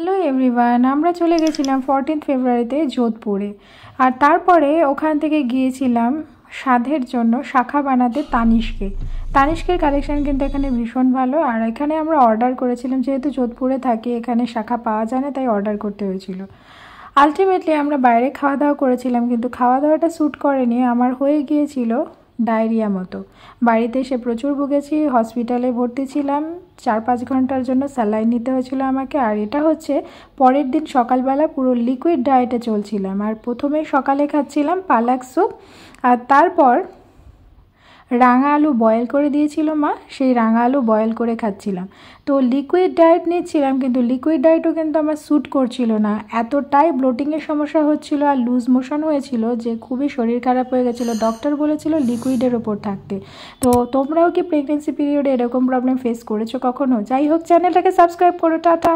Hello everyone, আমরা চলে গেছিলাম 14 ফেব্রুয়ারিতে যোধপুরে। আর তারপরে ওখান থেকে গিয়েছিলাম সাধের জন্য শাখা বানাতে তানিষ্কের কালেকশান কিন্তু এখানে ভীষণ ভালো। আর এখানে আমরা অর্ডার করেছিলাম, যেহেতু যোধপুরে থাকি, এখানে শাখা পাওয়া যায় না, তাই অর্ডার করতে হয়েছিল। আলটিমেটলি আমরা বাইরে খাওয়া দাওয়া করেছিলাম, কিন্তু খাওয়া দাওয়াটা স্যুট করেনি, আমার হয়ে গিয়েছিল ডায়রিয়া মতো। বাড়িতে এসে প্রচুর ভুগেছি, হসপিটালে ভর্তি ছিলাম, 4-5 ঘন্টার জন্য স্যালাইন নিতে হয়েছিল আমাকে। আর এটা হচ্ছে পরের দিন সকালবেলা পুরো লিকুইড ডায়েটে চলছিলাম। আর প্রথমে সকালে খাচ্ছিলাম পালাক স্যুপ, আর তারপর রাঙা আলু বয়েল করে দিয়েছিল মা, সেই রাঙা আলু বয়েল করে খাচ্ছিলাম। তো লিকুইড ডায়েট নিচ্ছিলাম, কিন্তু লিকুইড ডায়েটও কিন্তু আমার স্যুট করছিল না, এতটাই ব্লোটিংয়ের সমস্যা হচ্ছিল আর লুজ মোশন হয়েছিল যে খুবই শরীর খারাপ হয়ে গেছিলো। ডক্টর বলেছিল লিকুইডের ওপর থাকতে। তো তোমরাও কি প্রেগনেন্সি পিরিয়ডে এরকম প্রবলেম ফেস করেছো কখনো? যাই হোক, চ্যানেলটাকে সাবস্ক্রাইব করো। টাটা।